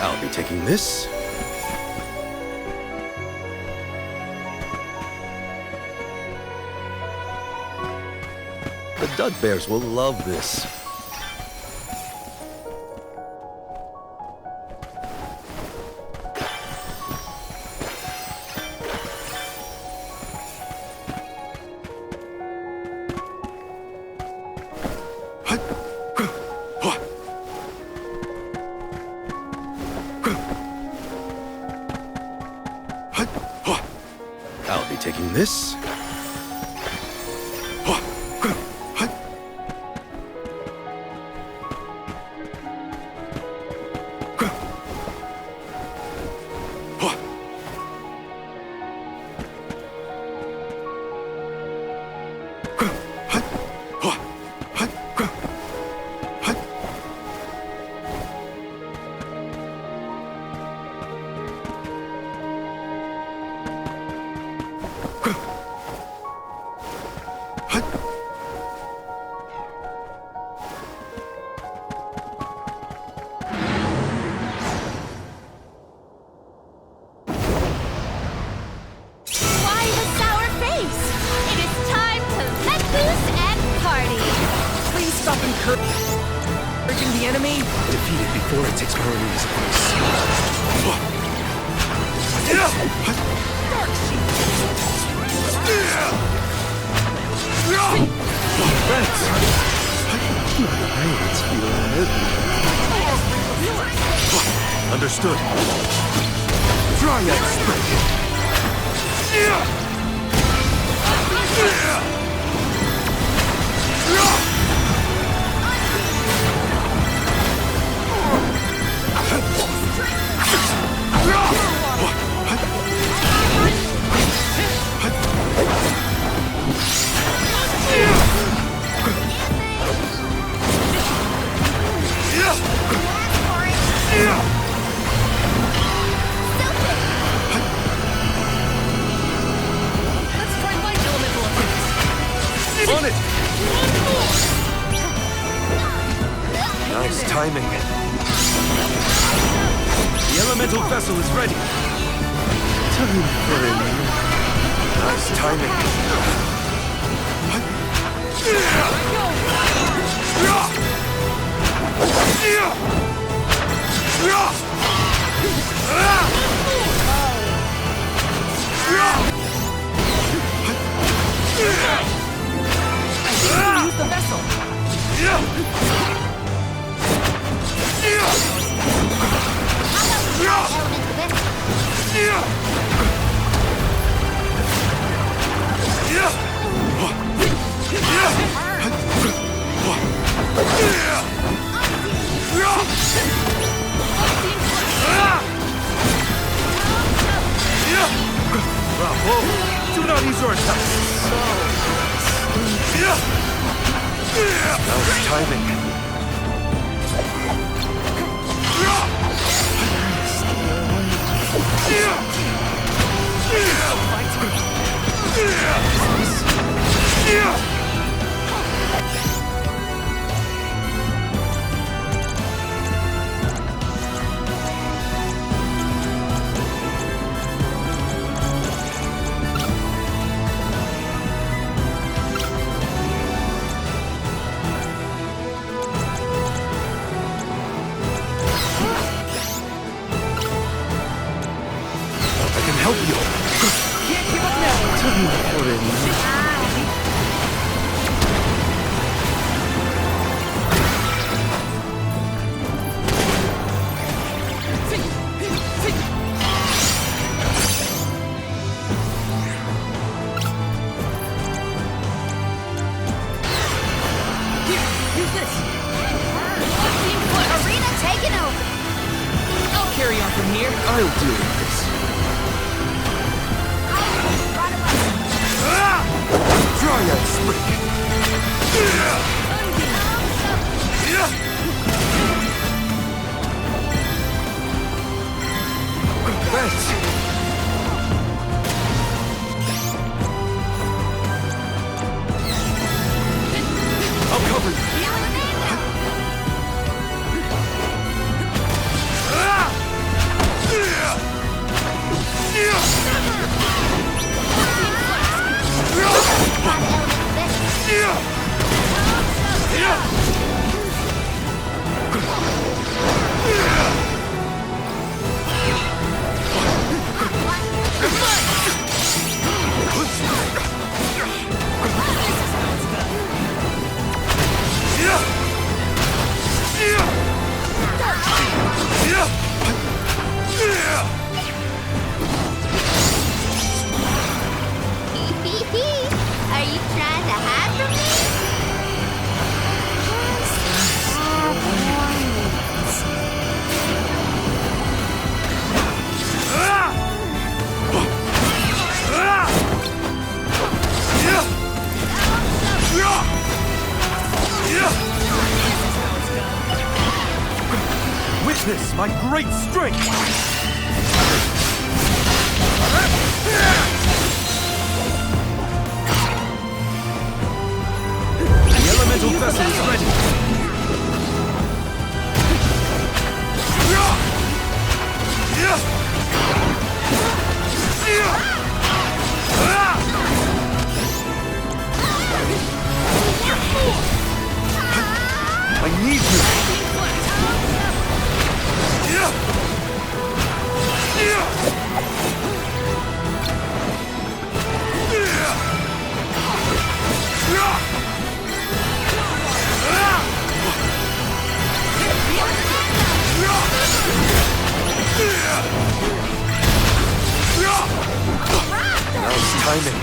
I'll be taking this. The Dud Bears will love this. I'll be taking this. Why the sour face? It is time to let loose and party. Please stop encouraging the enemy. Defeat it before it takes Marina's place. Understood. Triad Spring. Let's try light elemental effects. On it! Nice timing. The elemental vessel is ready. Time for a nice timing. Use the vessel. Bravo! Do not use your attack! Nice timing. I can help you. Can't give up now. Time for a Use this. Arena taken over. I'll carry on from here. I'll deal with this. Triad Spring. Thanks. I'll cover you. Witness my great strength! The elemental vessel is ready! I need you! Nice timing.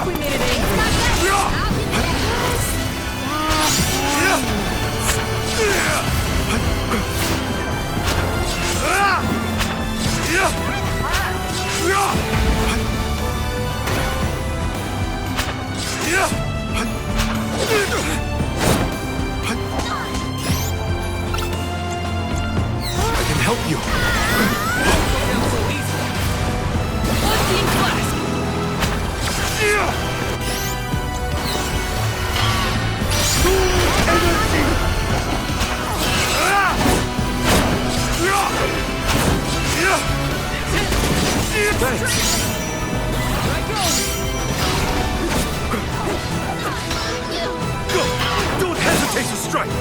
We made it angry. I can help you. Team Flask. Thanks. Go! Don't hesitate to strike!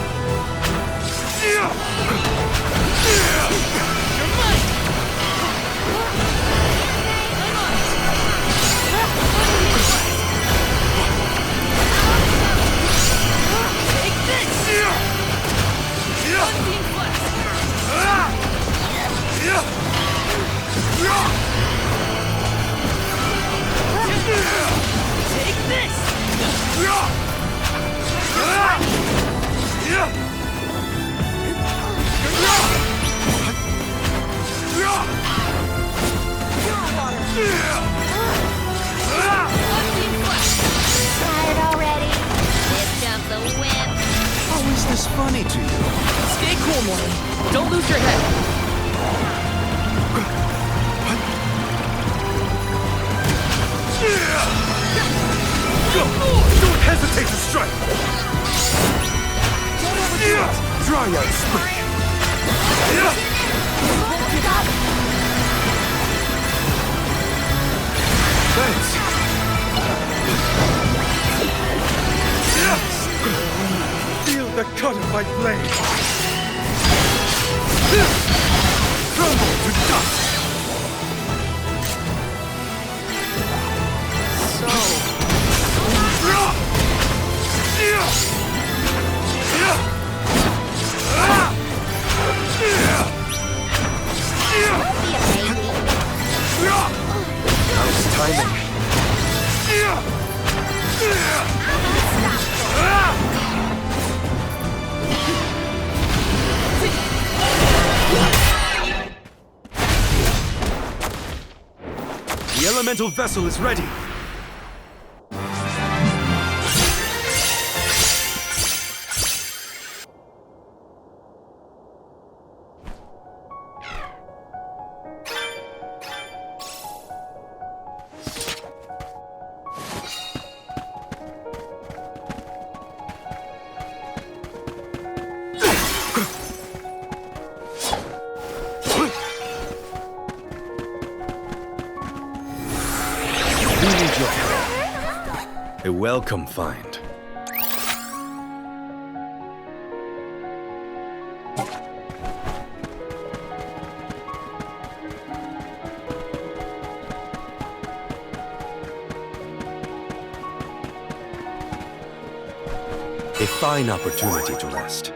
Take this. Team Flask. Take this. Team Flask. Tired already? Here comes the whip. How is this funny to you? Stay cool, Morty. Don't lose your head. Go! Don't hesitate to strike! Dry out spree! Thanks! Feel the cut of my blade! Crumble to dust! Be a baby. Nice timing. The elemental vessel is ready. A welcome find. A fine opportunity to rest.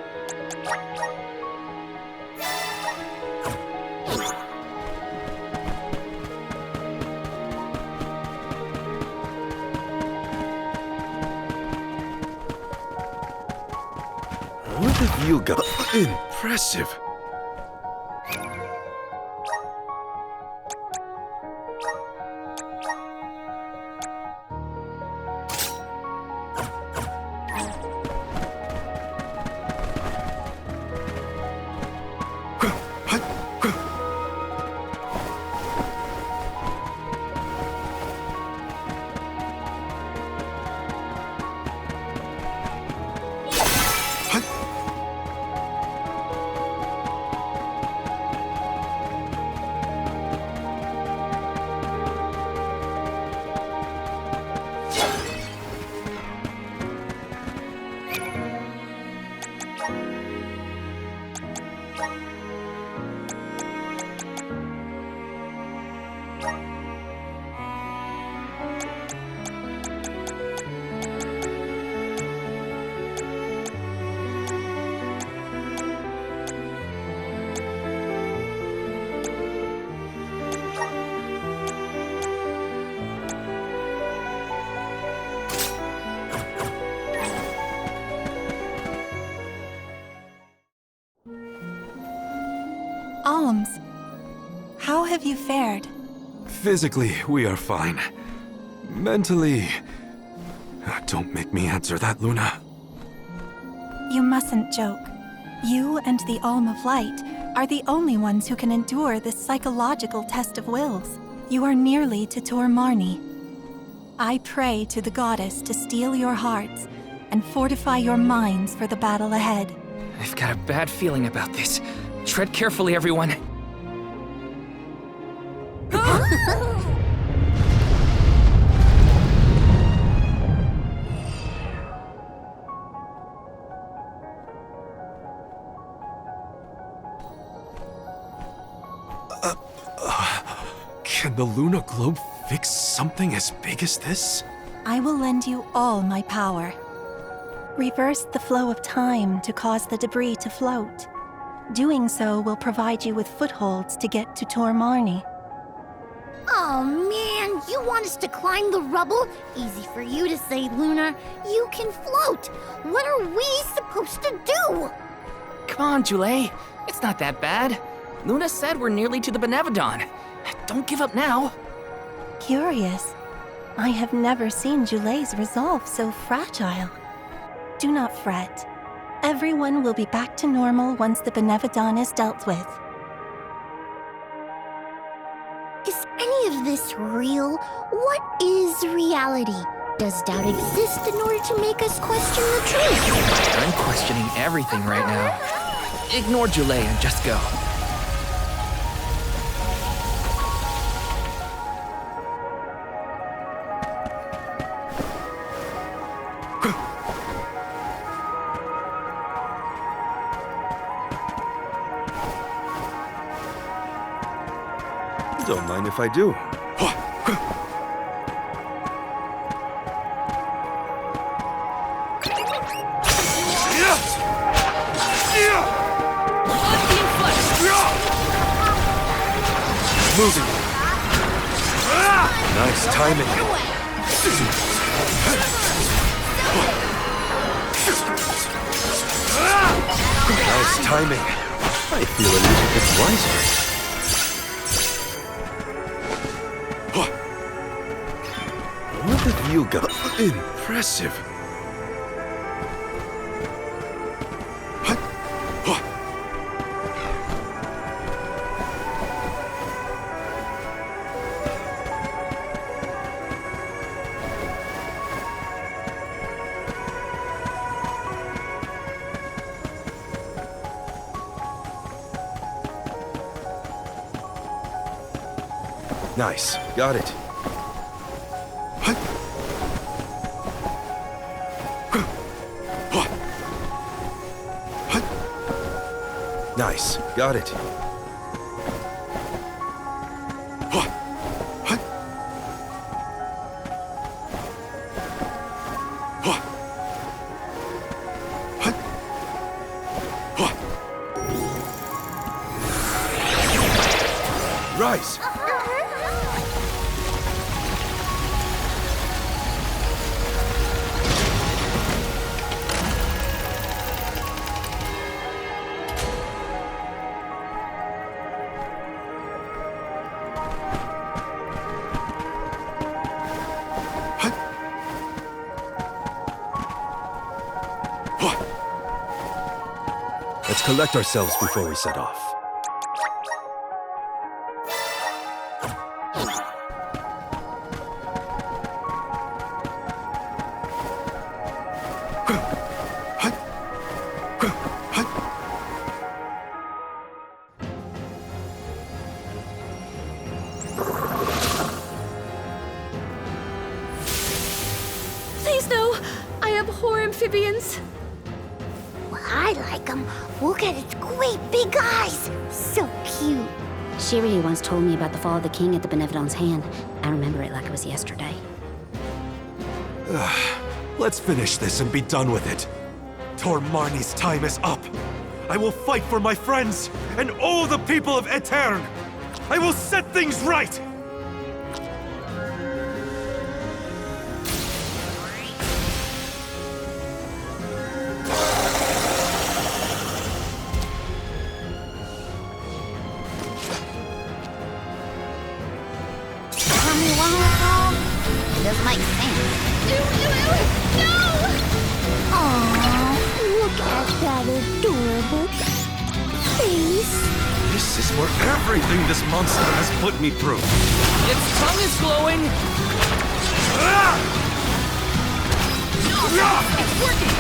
What have you got? Impressive. Alms, how have you fared? Physically, we are fine. Mentally... Don't make me answer that, Luna. You mustn't joke. You and the Alm of Light are the only ones who can endure this psychological test of wills. You are nearly to Tor Marni. I pray to the goddess to steel your hearts and fortify your minds for the battle ahead. I've got a bad feeling about this. Tread carefully, everyone. Can the Luna Globe fix something as big as this? I will lend you all my power. Reverse the flow of time to cause the debris to float. Doing so will provide you with footholds to get to Tor Marni. Oh man, you want us to climb the rubble? Easy for you to say, Luna. You can float. What are we supposed to do? Come on, Jule. It's not that bad. Luna said we're nearly to the Benevodon. Don't give up now. Curious. I have never seen Jule's resolve so fragile. Do not fret. Everyone will be back to normal once the Benevodon is dealt with. Is any of this real? What is reality? Does doubt exist in order to make us question the truth? I'm questioning everything right now. Ignore Jule and just go. Don't mind if I do. Moving. Nice timing. Nice timing. I feel a little bit wiser. What have you got? Impressive. Nice. Got it. Nice. Got it. Rise. Let's collect ourselves before we set off. Please no! I abhor amphibians! Well, I like them. Look at its great big eyes! So cute. Shiryu once told me about the fall of the king at the Benevodon's hand. I remember it like it was yesterday. Let's finish this and be done with it. Tor Marnie's time is up. I will fight for my friends and all the people of Aetern. I will set things right! Does make sense. No! Aww, look at that adorable face. This is for everything this monster has put me through. Its tongue is glowing. It's working.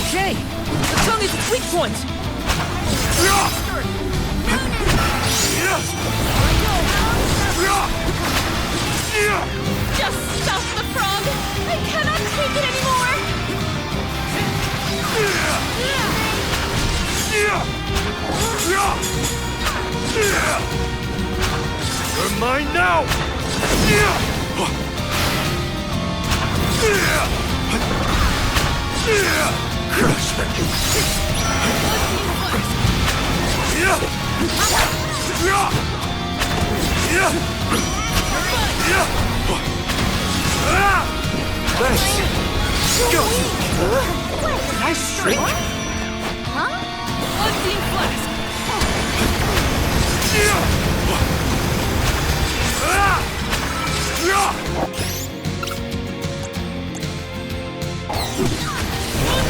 Okay, the tongue is its weak point. Just stop the frog! I cannot take it anymore! You're mine now! Crush them! Thanks! Go! Nice trick! Unseen Flask!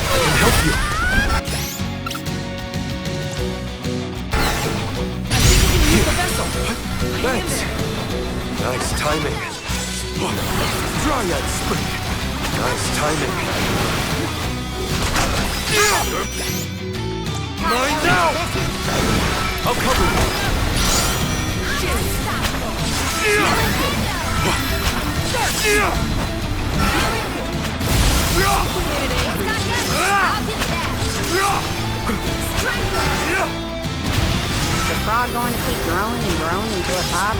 I can help you! I think we can use the vessel. Thanks! Nice timing! Dryad Spring! Nice timing! Mine now! I'll cover you! Is the frog going to keep growing and growing into a pop?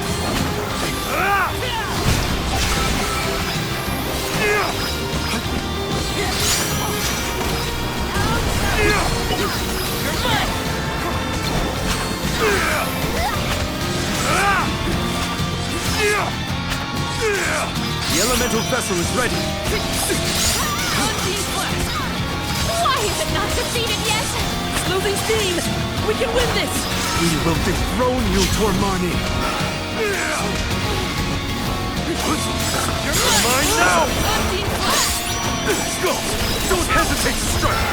The elemental vessel is ready! Unseen Flask! Why is it not defeated yet? It's losing steam. We can win this. We will dethrone you, Tor Marnie! You're mine now! Unseen Flask! Let's go! Don't hesitate to strike!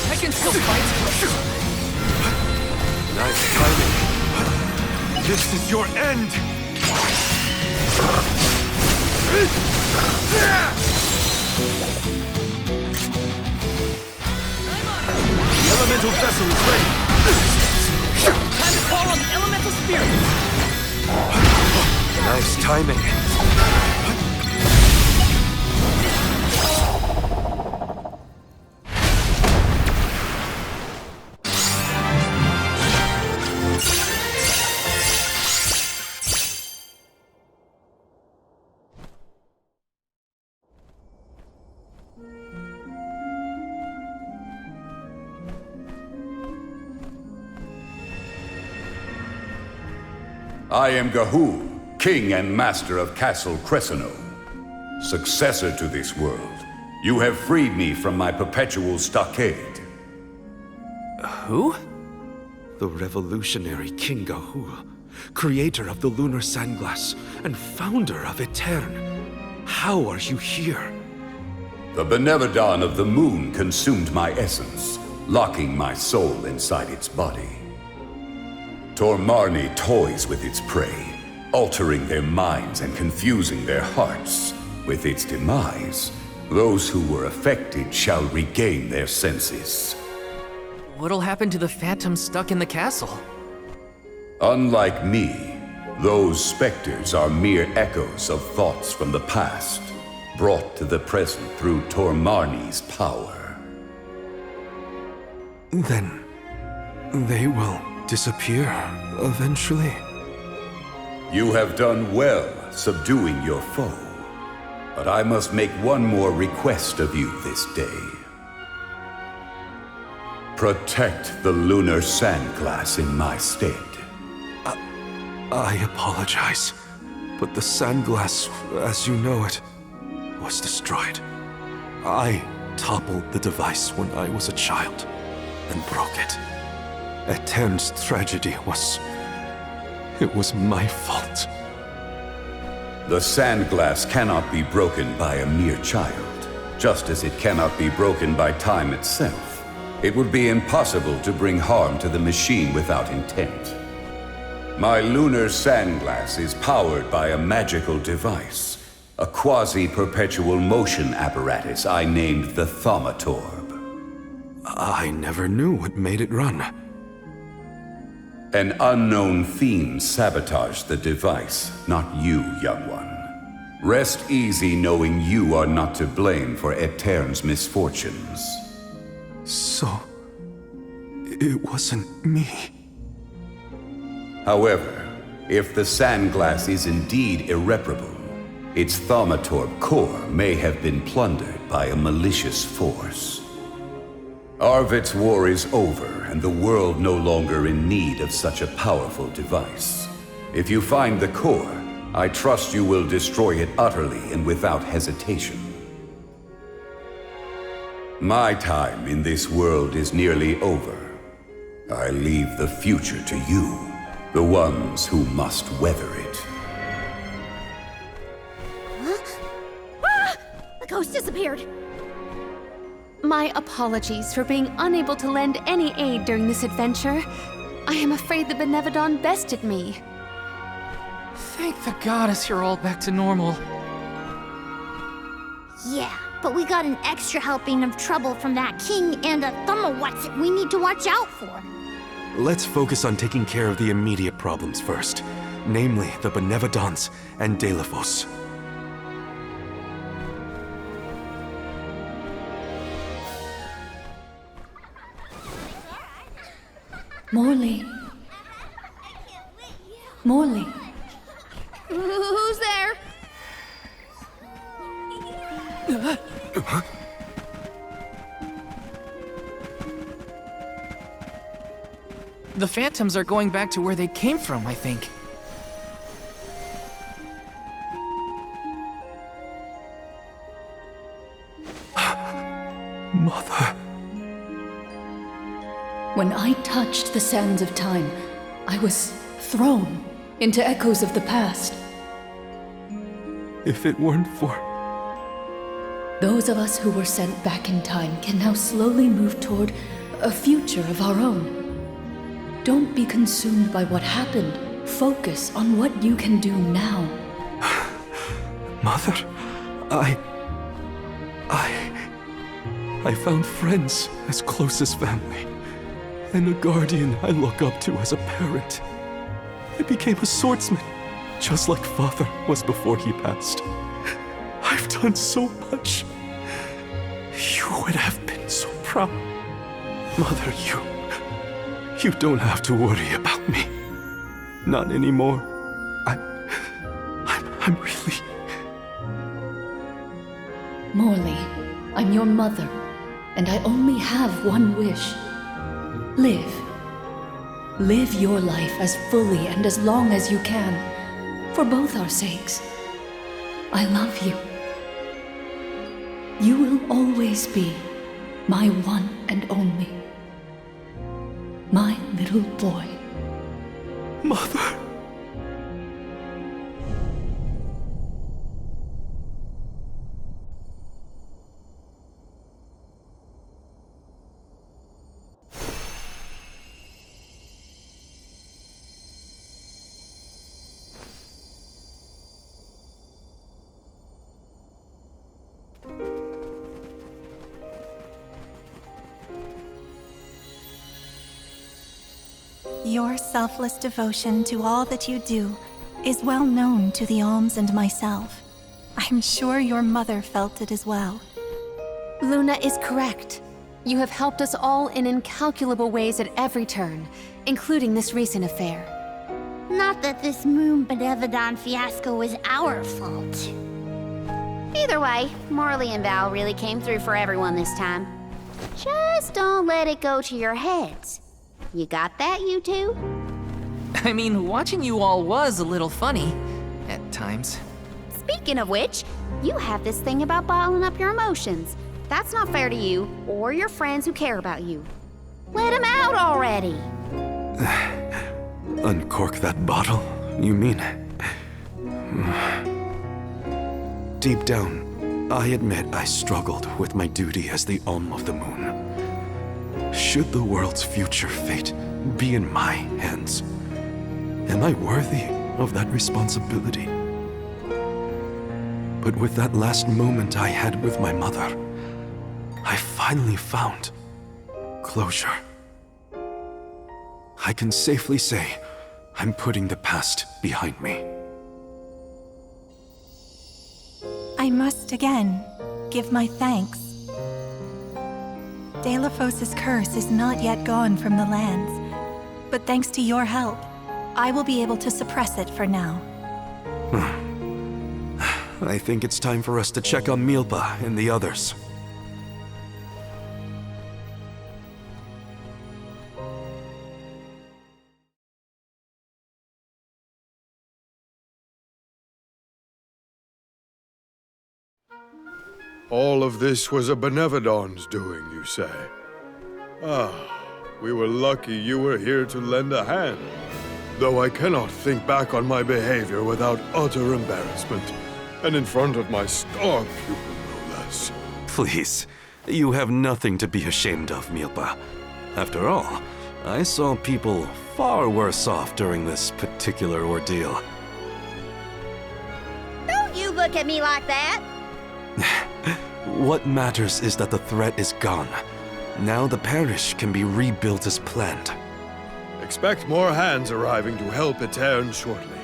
I can still fight. Nice timing. This is your end! The elemental vessel is ready! Time to call on the elemental spirit. Nice timing. I am Gahul, King and Master of Castle Cresceno, successor to this world. You have freed me from my perpetual stockade. Who? The revolutionary King Gahul, creator of the Lunar Sandglass and founder of Aetern. How are you here? The Benevodon of the Moon consumed my essence, locking my soul inside its body. Tor Marnie toys with its prey, altering their minds and confusing their hearts. With its demise, those who were affected shall regain their senses. What'll happen to the phantoms stuck in the castle? Unlike me, those specters are mere echoes of thoughts from the past, brought to the present through Tor Marnie's power. Then they will disappear eventually. You have done well subduing your foe, but I must make one more request of you this day. Protect the lunar sandglass in my stead. I apologize, but the sandglass, as you know it, was destroyed. I toppled the device when I was a child and broke it. Aetern's tragedy was... it was my fault. The sandglass cannot be broken by a mere child, just as it cannot be broken by time itself. It would be impossible to bring harm to the machine without intent. My lunar sandglass is powered by a magical device, a quasi-perpetual motion apparatus I named the Thaumatorb. I never knew what made it run. An unknown theme sabotaged the device, not you, young one. Rest easy knowing you are not to blame for Aetern's misfortunes. So... it wasn't me. However, if the sandglass is indeed irreparable, its Thaumatorb core may have been plundered by a malicious force. Arvid's war is over, and the world no longer in need of such a powerful device. If you find the core, I trust you will destroy it utterly and without hesitation. My time in this world is nearly over. I leave the future to you, the ones who must weather it. Huh? Ah! The ghost disappeared. My apologies for being unable to lend any aid during this adventure. I am afraid the Benevodon bested me. Thank the goddess you're all back to normal. Yeah, but we got an extra helping of trouble from that king and a Thumma-Whatsit we need to watch out for. Let's focus on taking care of the immediate problems first, namely the Benevodons and Delphos. Morley. Morley. Who's there? The phantoms are going back to where they came from, I think. Mother. When I touched the sands of time, I was thrown into echoes of the past. If it weren't for... Those of us who were sent back in time can now slowly move toward a future of our own. Don't be consumed by what happened. Focus on what you can do now. Mother, I found friends as close as family, and a guardian I look up to as a parent. I became a swordsman, just like Father was before he passed. I've done so much. You would have been so proud. Mother, you don't have to worry about me. Not anymore. I'm really... Morley, I'm your mother, and I only have one wish. Live. Live your life as fully and as long as you can, for both our sakes. I love you. You will always be my one and only. My little boy. Mother! Your selfless devotion to all that you do is well known to the Alms and myself. I'm sure your mother felt it as well. Luna is correct. You have helped us all in incalculable ways at every turn, including this recent affair. Not that this Moon Benevodon fiasco was our fault. Either way, Marley and Val really came through for everyone this time. Just don't let it go to your heads. You got that, you two? I mean, watching you all was a little funny at times. Speaking of which, you have this thing about bottling up your emotions. That's not fair to you or your friends who care about you. Let them out already. Uncork that bottle, you mean? Deep down, I admit I struggled with my duty as the Alm of the Moon. Should the world's future fate be in my hands, am I worthy of that responsibility? But with that last moment I had with my mother, I finally found closure. I can safely say I'm putting the past behind me. I must again give my thanks. Delafos' curse is not yet gone from the lands, but thanks to your help, I will be able to suppress it for now. I think it's time for us to check on Milpa and the others. All of this was a Benevodon's doing, you say? Ah, we were lucky you were here to lend a hand. Though I cannot think back on my behavior without utter embarrassment, and in front of my star pupil, no less. Please, you have nothing to be ashamed of, Milpa. After all, I saw people far worse off during this particular ordeal. Don't you look at me like that! What matters is that the threat is gone. Now the parish can be rebuilt as planned. Expect more hands arriving to help Aetern shortly.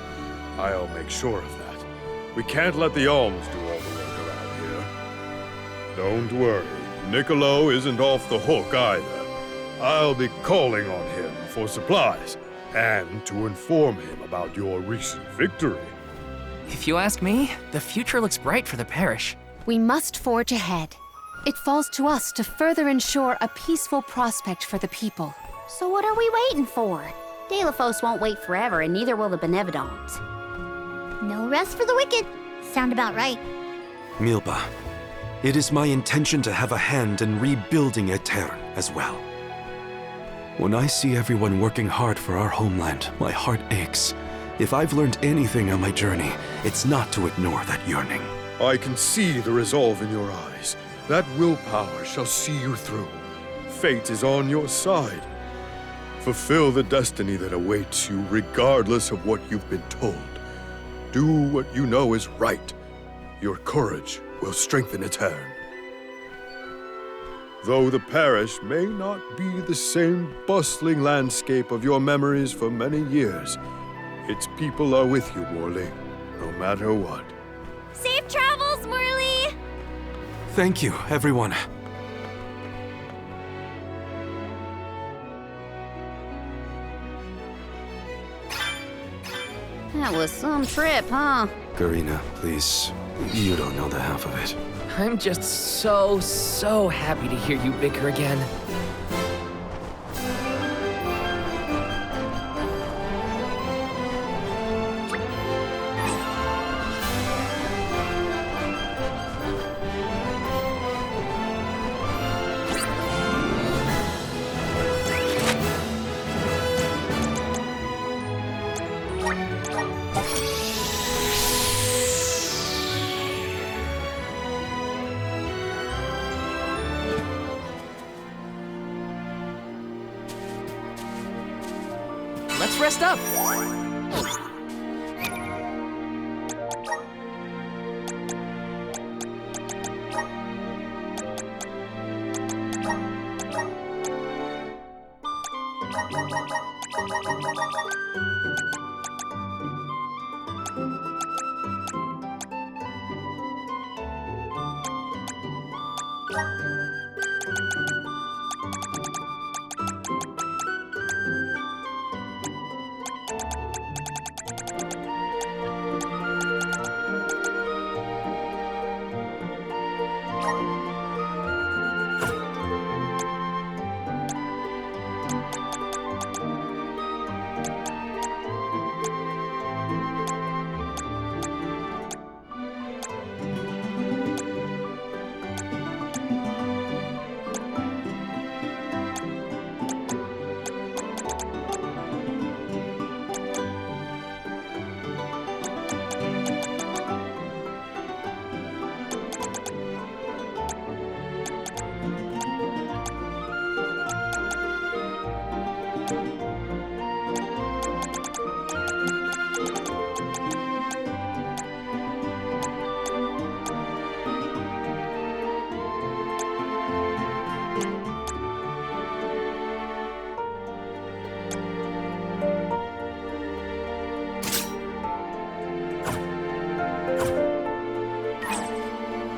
I'll make sure of that. We can't let the alms do all the work around here. Don't worry, Niccolo isn't off the hook either. I'll be calling on him for supplies, and to inform him about your recent victory. If you ask me, the future looks bright for the parish. We must forge ahead. It falls to us to further ensure a peaceful prospect for the people. So what are we waiting for? Delafos won't wait forever, and neither will the Benevodons. No rest for the wicked. Sound about right. Milpa, it is my intention to have a hand in rebuilding Aetern as well. When I see everyone working hard for our homeland, my heart aches. If I've learned anything on my journey, it's not to ignore that yearning. I can see the resolve in your eyes. That willpower shall see you through. Fate is on your side. Fulfill the destiny that awaits you regardless of what you've been told. Do what you know is right. Your courage will strengthen Aetern. Though the parish may not be the same bustling landscape of your memories for many years, its people are with you, Morley, no matter what. Safe travels, Morley! Thank you, everyone. That was some trip, huh? Karina, please. You don't know the half of it. I'm just so happy to hear you bicker again. Let's rest up.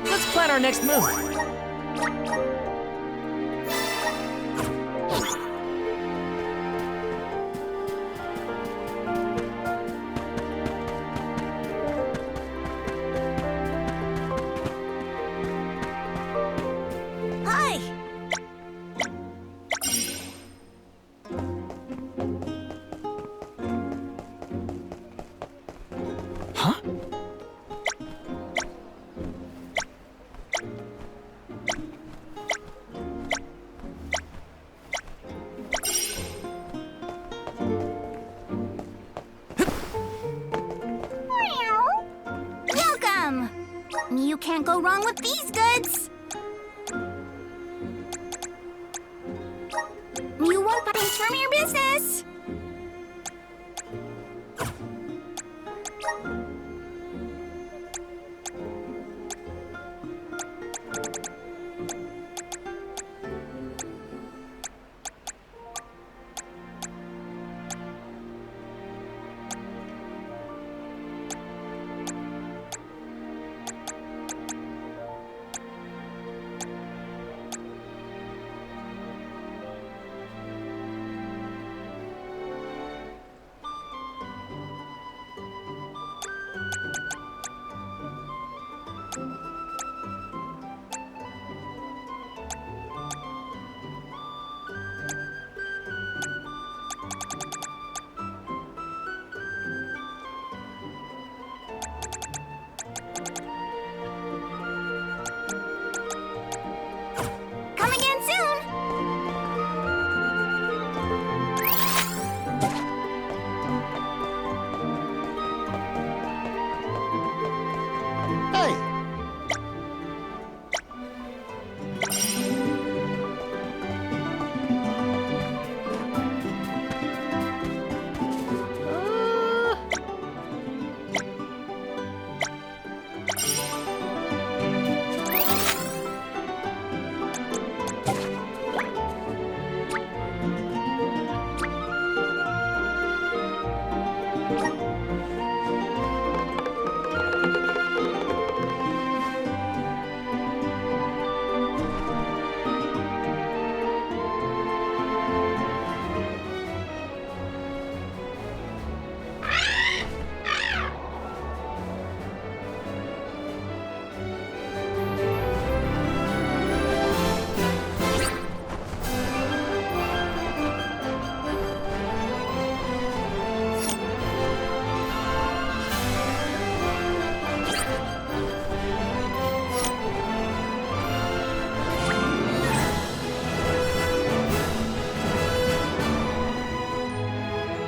Let's plan our next move. Hi! Huh? Welcome! You can't go wrong with these goods! You want things from your business! Come again soon! Hey!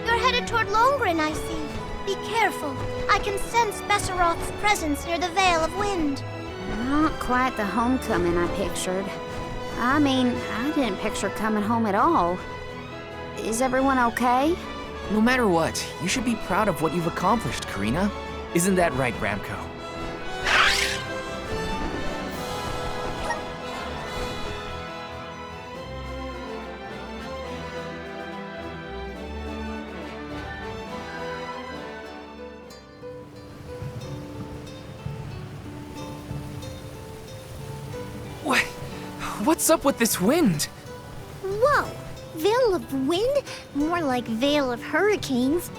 You're headed toward Longren, I see. Be careful. I can sense Besseroth's presence near the Veil of Wind. Not quite the homecoming I pictured. I mean, I didn't picture coming home at all. Is everyone okay? No matter what, you should be proud of what you've accomplished, Karina. Isn't that right, Ramco? What's up with this wind? Whoa! Veil of Wind? More like Veil of Hurricanes.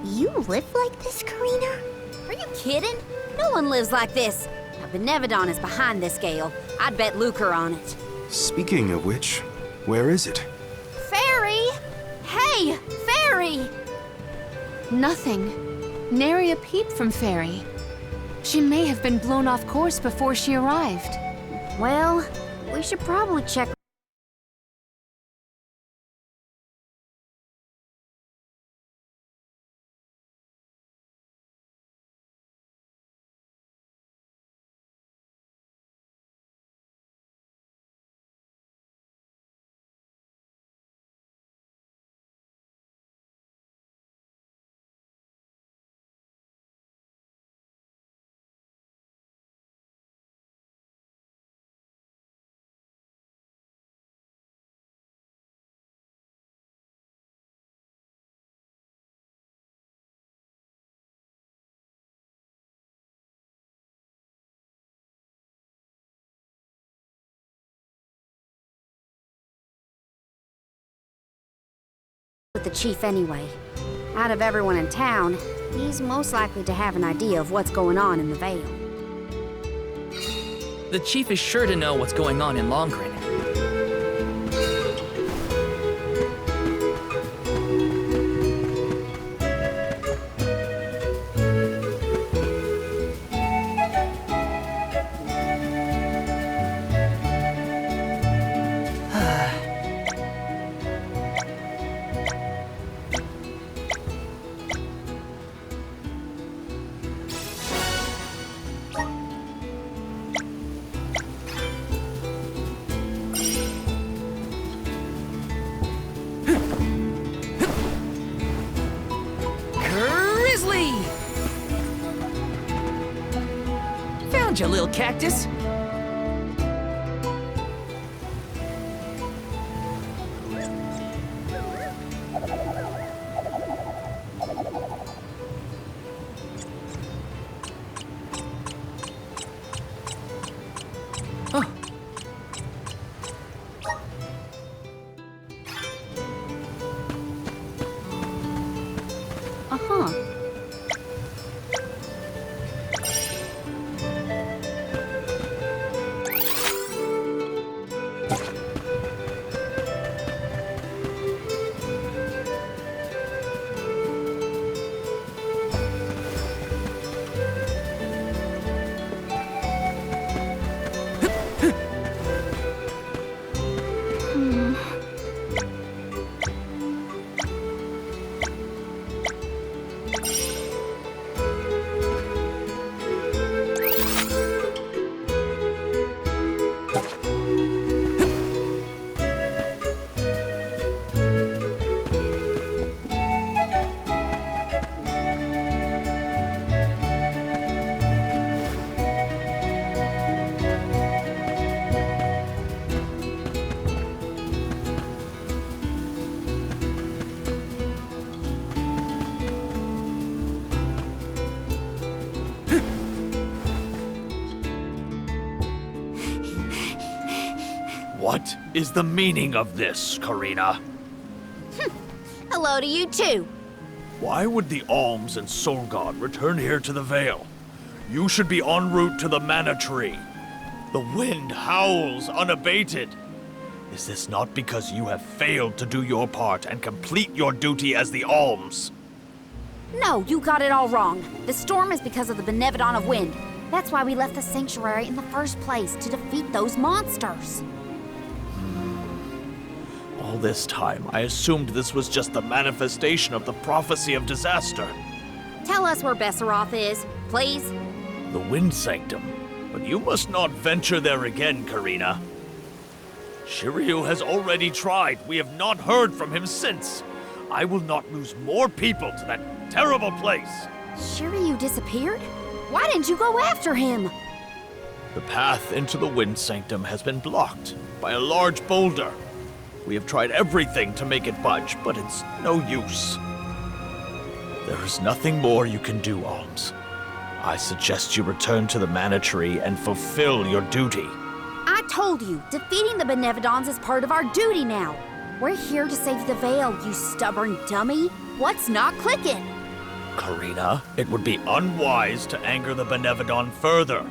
You live like this, Karina? Are you kidding? No one lives like this. The Benevodon is behind this gale. I'd bet lucre on it. Speaking of which, where is it? Fairy! Hey, Fairy! Nothing. Nary a peep from Fairy. She may have been blown off course before she arrived. Well, we should probably check with the chief anyway. Out of everyone in town, he's most likely to have an idea of what's going on in the Vale. The chief is sure to know what's going on in Longren. You little cactus. Oh. Uh-huh. What is the meaning of this, Karina? Hello to you too. Why would the Alms and Soul God return here to the Vale? You should be en route to the Mana Tree. The wind howls unabated. Is this not because you have failed to do your part and complete your duty as the Alms? No, you got it all wrong. The storm is because of the Benevodon of Wind. That's why we left the sanctuary in the first place, to defeat those monsters. All this time, I assumed this was just the manifestation of the prophecy of disaster. Tell us where Besseroth is, please. The Wind Sanctum. But you must not venture there again, Karina. Shiryu has already tried. We have not heard from him since. I will not lose more people to that terrible place. Shiryu disappeared? Why didn't you go after him? The path into the Wind Sanctum has been blocked by a large boulder. We have tried everything to make it budge, but it's no use. There is nothing more you can do, Alms. I suggest you return to the Mana Tree and fulfill your duty. I told you, defeating the Benevodons is part of our duty now. We're here to save the Vale, you stubborn dummy. What's not clicking? Karina, it would be unwise to anger the Benevodon further.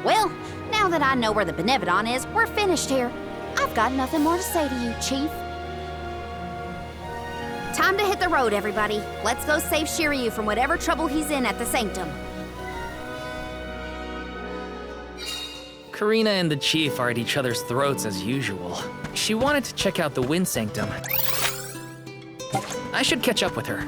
Well, now that I know where the Benevodon is, we're finished here. I've got nothing more to say to you, Chief. Time to hit the road, everybody. Let's go save Shiryu from whatever trouble he's in at the Sanctum. Karina and the chief are at each other's throats as usual. She wanted to check out the Wind Sanctum. I should catch up with her.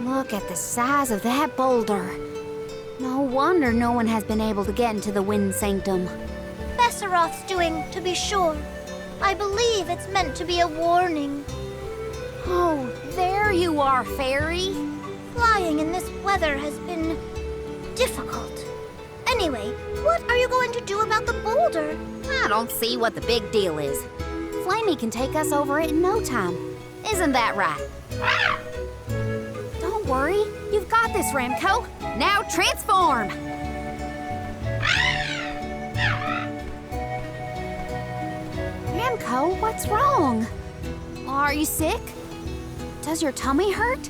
Look at the size of that boulder. No wonder no one has been able to get into the Wind Sanctum. Besseroth's doing, to be sure. I believe it's meant to be a warning. Oh, there you are, Fairy. Flying in this weather has been difficult. Anyway, what are you going to do about the boulder? I don't see what the big deal is. Flamey can take us over it in no time. Isn't that right? Don't worry, you've got this, Ramco. Now transform! Ramco, what's wrong? Are you sick? Does your tummy hurt?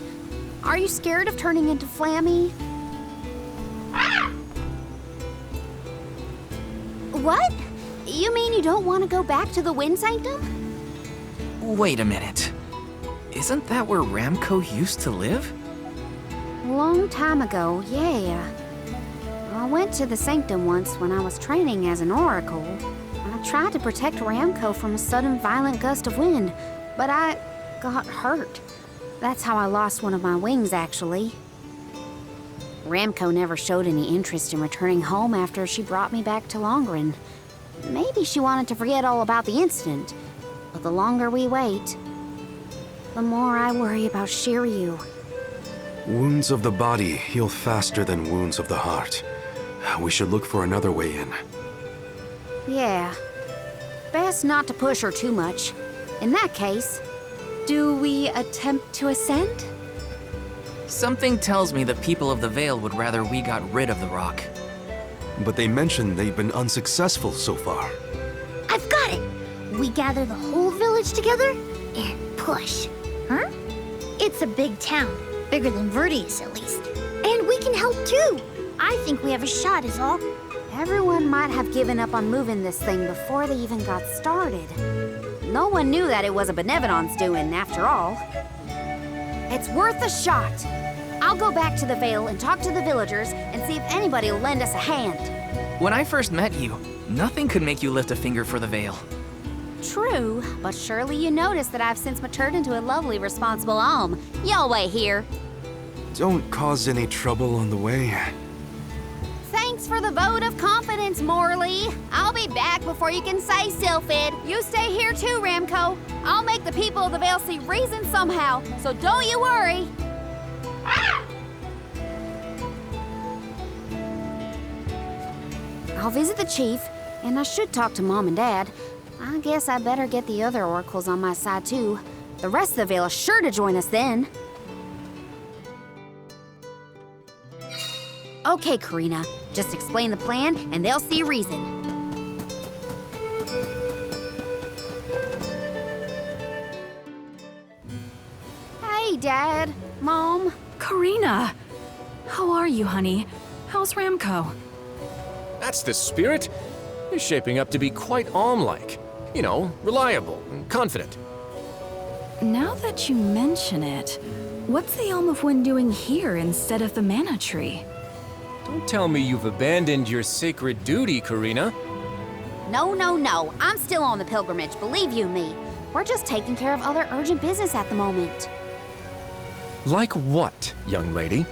Are you scared of turning into Flammy? What? You mean you don't want to go back to the Wind Sanctum? Wait a minute. Isn't that where Ramco used to live? Long time ago, yeah. I went to the Sanctum once when I was training as an Oracle. I tried to protect Ramco from a sudden violent gust of wind, but I got hurt. That's how I lost one of my wings, actually. Ramco never showed any interest in returning home after she brought me back to Longren. Maybe she wanted to forget all about the incident, but the longer we wait, the more I worry about Shiryu. Wounds of the body heal faster than wounds of the heart. We should look for another way in. Yeah. Best not to push her too much. In that case, Do we attempt to ascend? Something tells me the people of the Vale would rather we got rid of the rock. But they mentioned they've been unsuccessful so far. I've got it! We gather the whole village together and push. Huh? It's a big town. Bigger than Verdius, at least. And we can help too. I think we have a shot is all. everyone might have given up on moving this thing before they even got started. No one knew that it was a Benevodon's doing, after all. It's worth a shot. I'll go back to the Vale and talk to the villagers and see if anybody will lend us a hand. When I first met you, nothing could make you lift a finger for the Vale. True, but surely you noticed that I've since matured into a lovely, responsible alm. Y'all wait here. Don't cause any trouble on the way. Thanks for the vote of confidence, Morley. I'll be back before you can say Sylphid. You stay here too, Ramco. I'll make the people of the Vale see reason somehow, so don't you worry. I'll visit the chief, and I should talk to Mom and Dad. I guess I better get the other oracles on my side too. The rest of the Vale is sure to join us then. Okay, Karina. Just explain the plan, and they'll see reason. Hey, Dad. Mom. Karina! How are you, honey? How's Ramco? That's the spirit. He's shaping up to be quite Alm-like. You know, reliable and confident. Now that you mention it, what's the Elm of Wind doing here instead of the Mana Tree? Don't tell me you've abandoned your sacred duty, Karina. No, no, no. I'm still on the pilgrimage, believe you me. We're just taking care of other urgent business at the moment. Like what, young lady?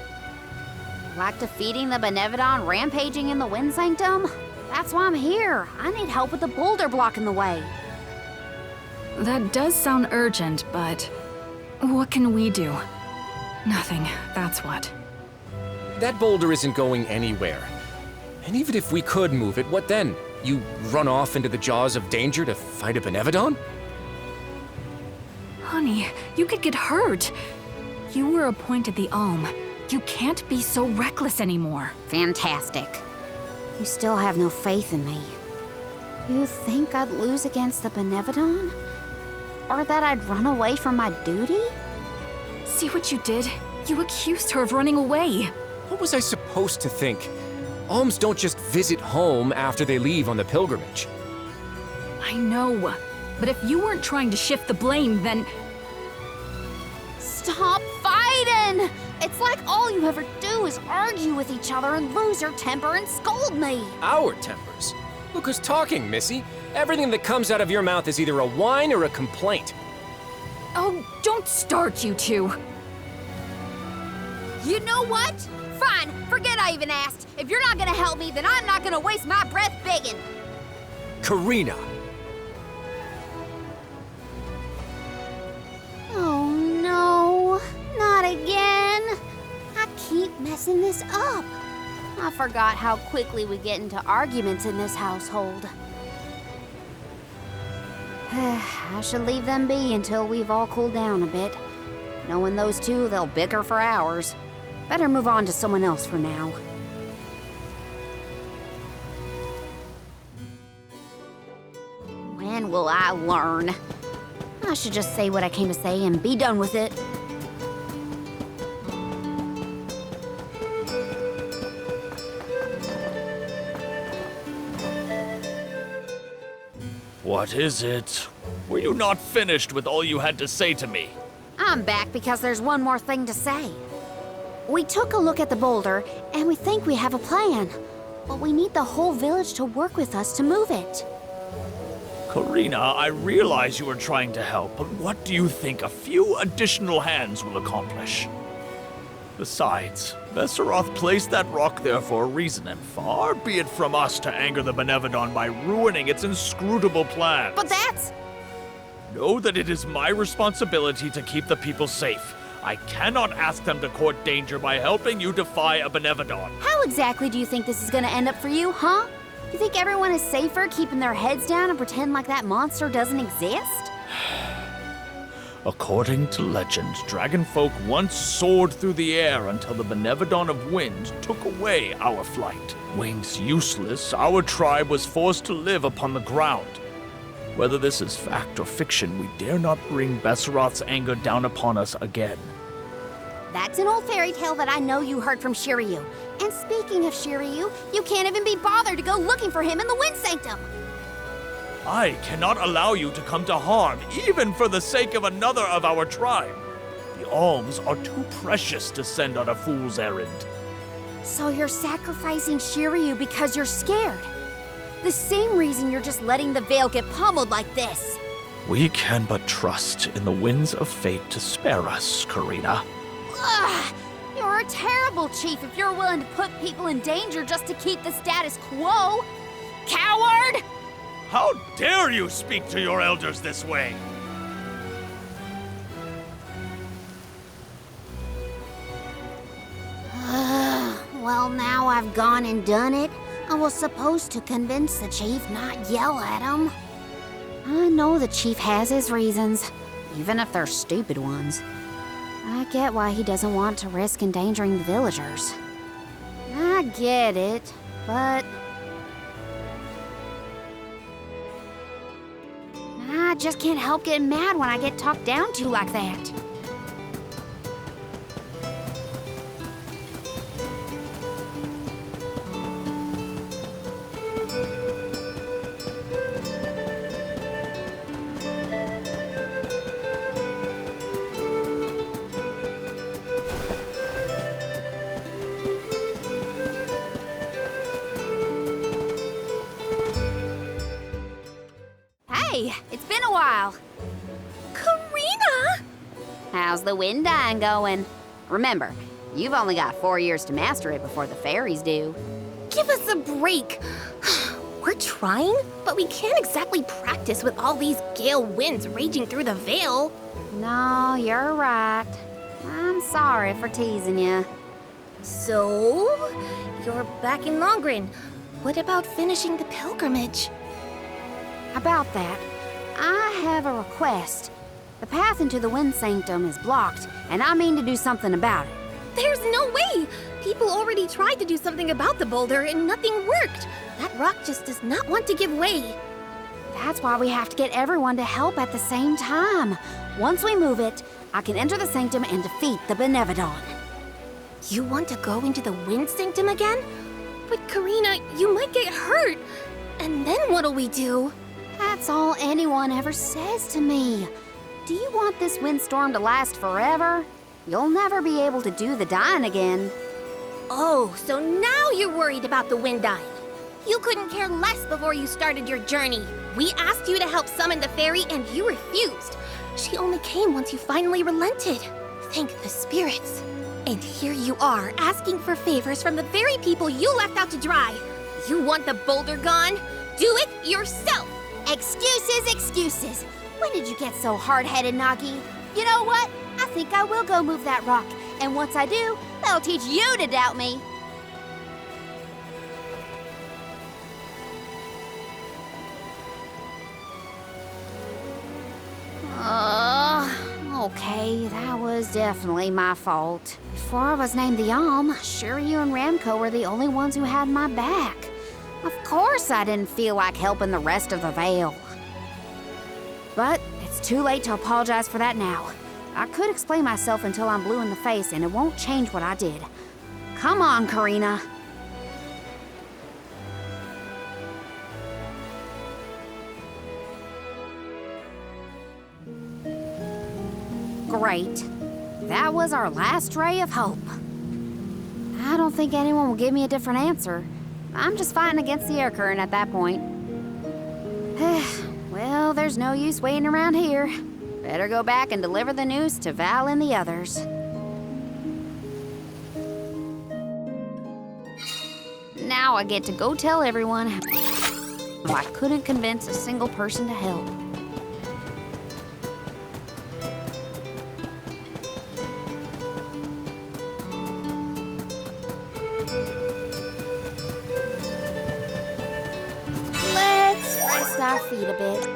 Like defeating the Benevodon rampaging in the Wind Sanctum? That's why I'm here. I need help with the boulder blocking the way. That does sound urgent, but what can we do? Nothing, that's what. That boulder isn't going anywhere. And even if we could move it, what then? You run off into the jaws of danger to fight a Benevodon? Honey, you could get hurt. You were appointed the Alm. You can't be so reckless anymore. Fantastic. You still have no faith in me. You think I'd lose against the Benevodon? Or that I'd run away from my duty? See what you did? You accused her of running away. What was I supposed to think? Alms don't just visit home after they leave on the pilgrimage. I know, but if you weren't trying to shift the blame, then... Stop fighting! It's like all you ever do is argue with each other and lose your temper and scold me. Our tempers? Look who's talking, Missy. Everything that comes out of your mouth is either a whine or a complaint. Oh, don't start, you two. You know what? Fine, forget I even asked. If you're not gonna help me, then I'm not gonna waste my breath begging. Karina! Oh no, not again. I keep messing this up. I forgot how quickly we get into arguments in this household. I should leave them be until we've all cooled down a bit. Knowing those two, they'll bicker for hours. Better move on to someone else for now. When will I learn? I should just say what I came to say and be done with it. What is it? Were you not finished with all you had to say to me? I'm back because there's one more thing to say. We took a look at the boulder, and we think we have a plan. But we need the whole village to work with us to move it. Karina, I realize you are trying to help, but what do you think a few additional hands will accomplish? Besides, Besseroth placed that rock there for a reason, and far be it from us to anger the Benevodon by ruining its inscrutable plans. But that's... Know that it is my responsibility to keep the people safe. I cannot ask them to court danger by helping you defy a Benevodon. How exactly do you think this is gonna end up for you, huh? You think everyone is safer keeping their heads down and pretend like that monster doesn't exist? According to legend, dragonfolk once soared through the air until the Benevodon of Wind took away our flight. Wings useless, our tribe was forced to live upon the ground. Whether this is fact or fiction, we dare not bring Besseroth's anger down upon us again. That's an old fairy tale that I know you heard from Shiryu. And speaking of Shiryu, you can't even be bothered to go looking for him in the Wind Sanctum. I cannot allow you to come to harm, even for the sake of another of our tribe. The alms are too precious to send on a fool's errand. So you're sacrificing Shiryu because you're scared. The same reason you're just letting the Veil get pummeled like this. We can but trust in the winds of fate to spare us, Karina. Ugh! You're a terrible chief if you're willing to put people in danger just to keep the status quo. Coward! How dare you speak to your elders this way? Well, now I've gone and done it. I was supposed to convince the chief, not yell at him. I know the chief has his reasons, even if they're stupid ones. I get why he doesn't want to risk endangering the villagers. I get it, but... I just can't help getting mad when I get talked down to like that. Hey, it's been a while. Karina! How's the wind dying going? Remember, you've only got 4 years to master it before the fairies do. Give us a break. We're trying, but we can't exactly practice with all these gale winds raging through the Veil. No, you're right. I'm sorry for teasing you. So, you're back in Longren. What about finishing the pilgrimage? About that, I have a request. The path into the Wind Sanctum is blocked, and I mean to do something about it. There's no way! People already tried to do something about the boulder and nothing worked. That rock just does not want to give way. That's why we have to get everyone to help at the same time. Once we move it, I can enter the Sanctum and defeat the Benevodon. You want to go into the Wind Sanctum again? But Karina, you might get hurt. And then what'll we do? That's all anyone ever says to me. Do you want this windstorm to last forever? You'll never be able to do the dying again. Oh, so now you're worried about the wind dying. You couldn't care less before you started your journey. We asked you to help summon the fairy and you refused. She only came once you finally relented. Thank the spirits. And here you are, asking for favors from the very people you left out to dry. You want the boulder gone? Do it yourself! Excuses, excuses. When did you get so hard-headed, Nagi? You know what? I think I will go move that rock. And once I do, that'll teach you to doubt me. Okay, that was definitely my fault. Before I was named the Alm, Shiryu and Ramco were the only ones who had my back. Of course I didn't feel like helping the rest of the Vale. But it's too late to apologize for that now. I could explain myself until I'm blue in the face, and it won't change what I did. Come on, Karina. Great. That was our last ray of hope. I don't think anyone will give me a different answer. I'm just fighting against the air current at that point. Well, there's no use waiting around here. Better go back and deliver the news to Val and the others. Now I get to go tell everyone how I couldn't convince a single person to help. Let's rest our feet a bit.